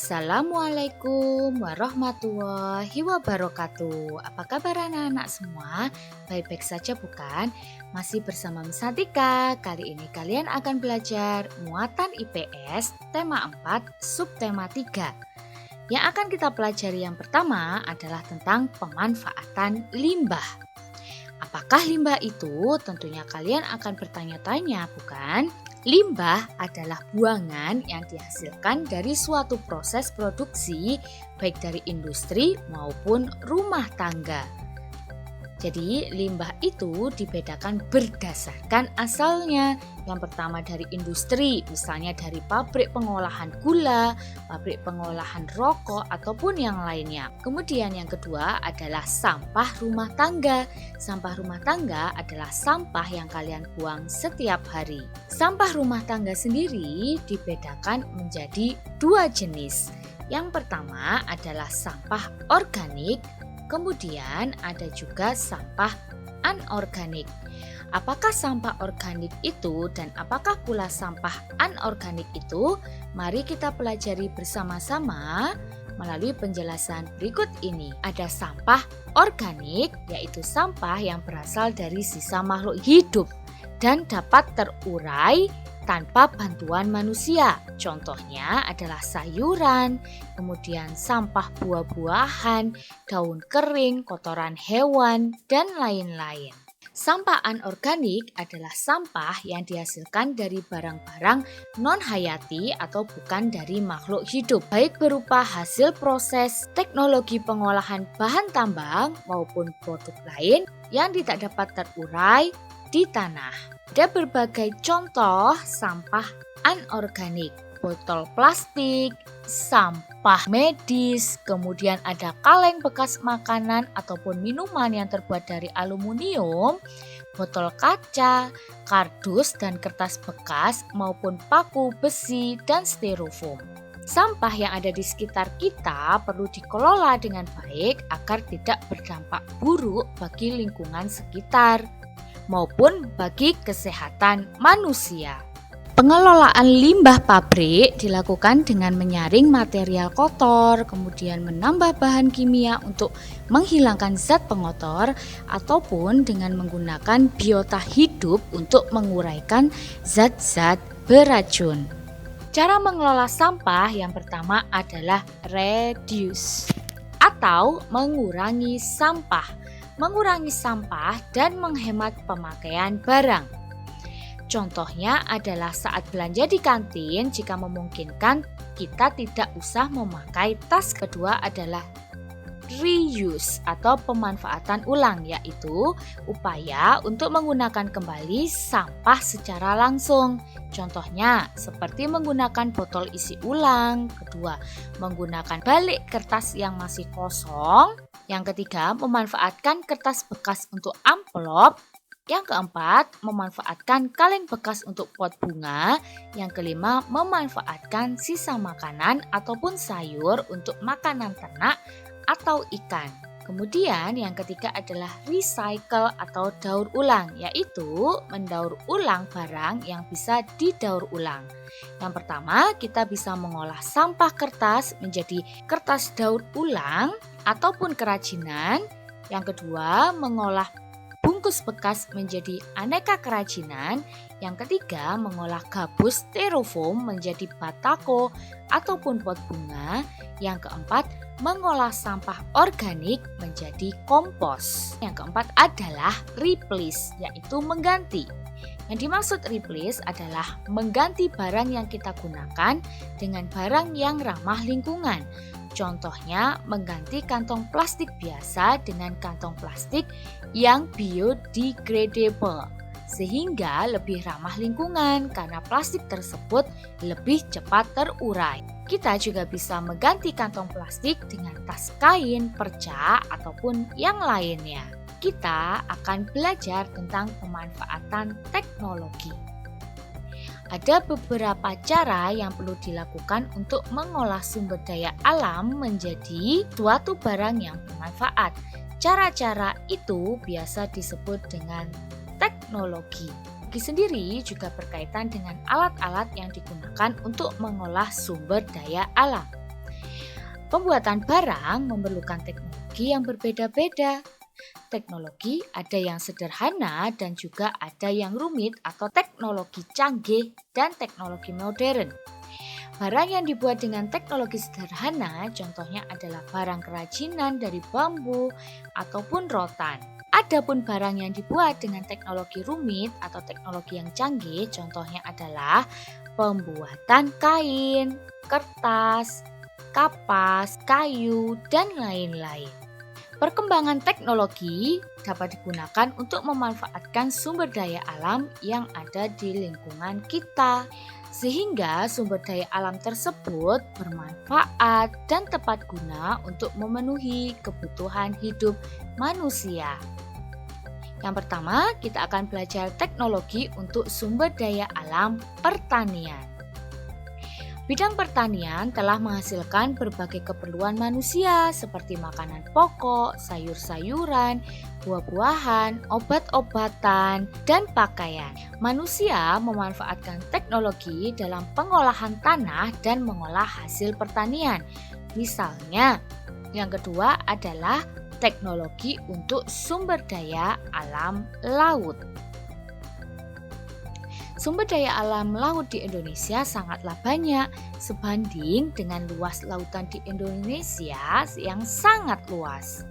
Assalamualaikum warahmatullahi wabarakatuh. Apa kabar anak-anak semua? Baik-baik saja bukan? Masih bersama Miss Atika. Kali ini kalian akan belajar muatan IPS tema 4 subtema 3. Yang akan kita pelajari yang pertama adalah tentang pemanfaatan limbah. Apakah limbah itu? Tentunya kalian akan bertanya-tanya, bukan? Limbah adalah buangan yang dihasilkan dari suatu proses produksi, baik dari industri maupun rumah tangga. Jadi limbah itu dibedakan berdasarkan asalnya. Yang pertama dari industri, misalnya dari pabrik pengolahan gula, pabrik pengolahan rokok, ataupun yang lainnya. Kemudian yang kedua adalah sampah rumah tangga. Sampah rumah tangga adalah sampah yang kalian buang setiap hari. Sampah rumah tangga sendiri dibedakan menjadi dua jenis. Yang pertama adalah sampah organik. Kemudian ada juga sampah anorganik. Apakah sampah organik itu dan apakah pula sampah anorganik itu? Mari kita pelajari bersama-sama melalui penjelasan berikut ini. Ada sampah organik, yaitu sampah yang berasal dari sisa makhluk hidup dan dapat terurai tanpa bantuan manusia. Contohnya adalah sayuran, kemudian sampah buah-buahan, daun kering, kotoran hewan, dan lain-lain. Sampah anorganik adalah sampah yang dihasilkan dari barang-barang non-hayati atau bukan dari makhluk hidup, baik berupa hasil proses teknologi pengolahan bahan tambang maupun produk lain yang tidak dapat terurai di tanah. Ada berbagai contoh sampah anorganik, botol plastik, sampah medis, kemudian ada kaleng bekas makanan ataupun minuman yang terbuat dari aluminium, botol kaca, kardus dan kertas bekas maupun paku besi dan styrofoam. Sampah yang ada di sekitar kita perlu dikelola dengan baik agar tidak berdampak buruk bagi lingkungan sekitar maupun bagi kesehatan manusia. Pengelolaan limbah pabrik dilakukan dengan menyaring material kotor, kemudian menambah bahan kimia untuk menghilangkan zat pengotor, ataupun dengan menggunakan biota hidup untuk menguraikan zat-zat beracun. Cara mengelola sampah yang pertama adalah reduce atau mengurangi sampah. Mengurangi sampah dan menghemat pemakaian barang. Contohnya adalah saat belanja di kantin, jika memungkinkan kita tidak usah memakai tas. Kedua adalah reuse atau pemanfaatan ulang, yaitu upaya untuk menggunakan kembali sampah secara langsung. Contohnya seperti menggunakan botol isi ulang. Kedua, menggunakan balik kertas yang masih kosong. Yang ketiga, memanfaatkan kertas bekas untuk amplop. Yang keempat, memanfaatkan kaleng bekas untuk pot bunga. Yang kelima, memanfaatkan sisa makanan ataupun sayur untuk makanan ternak atau ikan. Kemudian yang ketiga adalah recycle atau daur ulang, yaitu mendaur ulang barang yang bisa didaur ulang. Yang pertama, kita bisa mengolah sampah kertas menjadi kertas daur ulang ataupun kerajinan. Yang kedua, mengolah bungkus bekas menjadi aneka kerajinan. Yang ketiga, mengolah gabus styrofoam menjadi batako ataupun pot bunga. Yang keempat, mengolah sampah organik menjadi kompos. Yang keempat adalah replace, yaitu mengganti. Yang dimaksud replace adalah mengganti barang yang kita gunakan dengan barang yang ramah lingkungan. Contohnya mengganti kantong plastik biasa dengan kantong plastik yang biodegradable, sehingga lebih ramah lingkungan karena plastik tersebut lebih cepat terurai. Kita juga bisa mengganti kantong plastik dengan tas kain, perca, ataupun yang lainnya. Kita akan belajar tentang pemanfaatan teknologi. Ada beberapa cara yang perlu dilakukan untuk mengolah sumber daya alam menjadi suatu barang yang bermanfaat. Cara-cara itu biasa disebut dengan teknologi. Teknologi sendiri juga berkaitan dengan alat-alat yang digunakan untuk mengolah sumber daya alam. Pembuatan barang memerlukan teknologi yang berbeda-beda. Teknologi ada yang sederhana dan juga ada yang rumit atau teknologi canggih dan teknologi modern. Barang yang dibuat dengan teknologi sederhana contohnya adalah barang kerajinan dari bambu ataupun rotan. Adapun barang yang dibuat dengan teknologi rumit atau teknologi yang canggih contohnya adalah pembuatan kain, kertas, kapas, kayu, dan lain-lain. Perkembangan teknologi dapat digunakan untuk memanfaatkan sumber daya alam yang ada di lingkungan kita, sehingga sumber daya alam tersebut bermanfaat dan tepat guna untuk memenuhi kebutuhan hidup manusia. Yang pertama, kita akan belajar teknologi untuk sumber daya alam pertanian. Bidang pertanian telah menghasilkan berbagai keperluan manusia seperti makanan pokok, sayur-sayuran, buah-buahan, obat-obatan, dan pakaian. Manusia memanfaatkan teknologi dalam pengolahan tanah dan mengolah hasil pertanian. Misalnya, yang kedua adalah teknologi untuk sumber daya alam laut. Sumber daya alam laut di Indonesia sangatlah banyak sebanding dengan luas lautan di Indonesia yang sangat luas.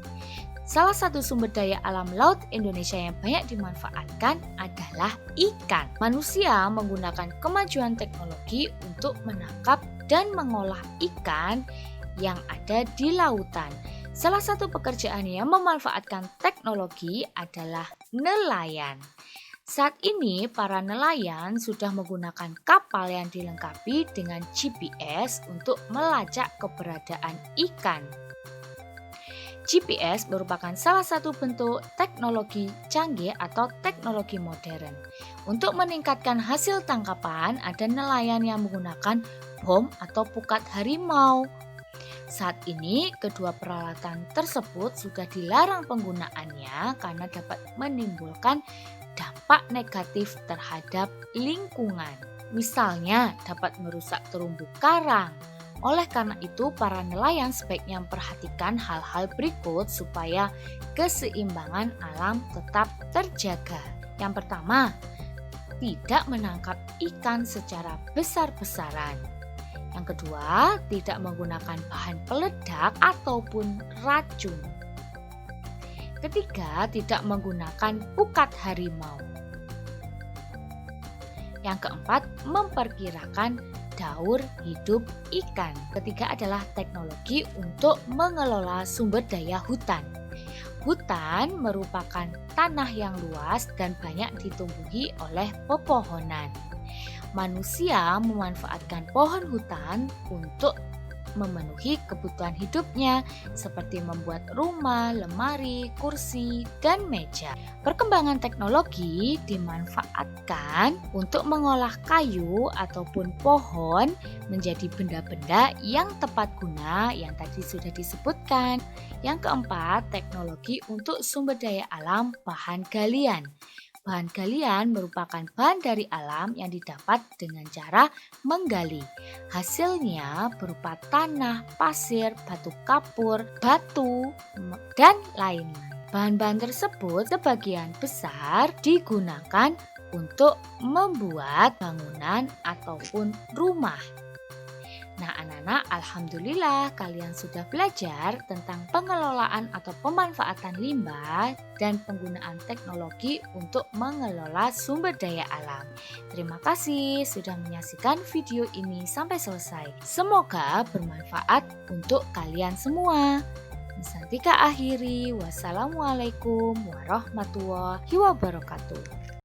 Salah satu sumber daya alam laut Indonesia yang banyak dimanfaatkan adalah ikan. Manusia menggunakan kemajuan teknologi untuk menangkap dan mengolah ikan yang ada di lautan. Salah satu pekerjaan yang memanfaatkan teknologi adalah nelayan. Saat ini para nelayan sudah menggunakan kapal yang dilengkapi dengan GPS untuk melacak keberadaan ikan. GPS merupakan salah satu bentuk teknologi canggih atau teknologi modern. Untuk meningkatkan hasil tangkapan, ada nelayan yang menggunakan bom atau pukat harimau. Saat ini, kedua peralatan tersebut sudah dilarang penggunaannya karena dapat menimbulkan dampak negatif terhadap lingkungan. Misalnya, dapat merusak terumbu karang. Oleh karena itu, para nelayan sebaiknya memperhatikan hal-hal berikut supaya keseimbangan alam tetap terjaga. Yang pertama, tidak menangkap ikan secara besar-besaran. Yang kedua, tidak menggunakan bahan peledak ataupun racun. Ketiga, tidak menggunakan pukat harimau. Yang keempat, memperkirakan daur hidup ikan. Ketiga adalah teknologi untuk mengelola sumber daya hutan. Hutan merupakan tanah yang luas dan banyak ditumbuhi oleh pepohonan. Manusia memanfaatkan pohon hutan untuk memenuhi kebutuhan hidupnya seperti membuat rumah, lemari, kursi, dan meja. Perkembangan teknologi dimanfaatkan untuk mengolah kayu ataupun pohon menjadi benda-benda yang tepat guna yang tadi sudah disebutkan. Yang keempat, teknologi untuk sumber daya alam bahan galian. Bahan galian merupakan bahan dari alam yang didapat dengan cara menggali. Hasilnya berupa tanah, pasir, batu kapur, batu, dan lainnya. Bahan-bahan tersebut sebagian besar digunakan untuk membuat bangunan ataupun rumah. Nah anak-anak, alhamdulillah kalian sudah belajar tentang pengelolaan atau pemanfaatan limbah dan penggunaan teknologi untuk mengelola sumber daya alam. Terima kasih sudah menyaksikan video ini sampai selesai. Semoga bermanfaat untuk kalian semua. Santika akhiri, wassalamualaikum warahmatullahi wabarakatuh.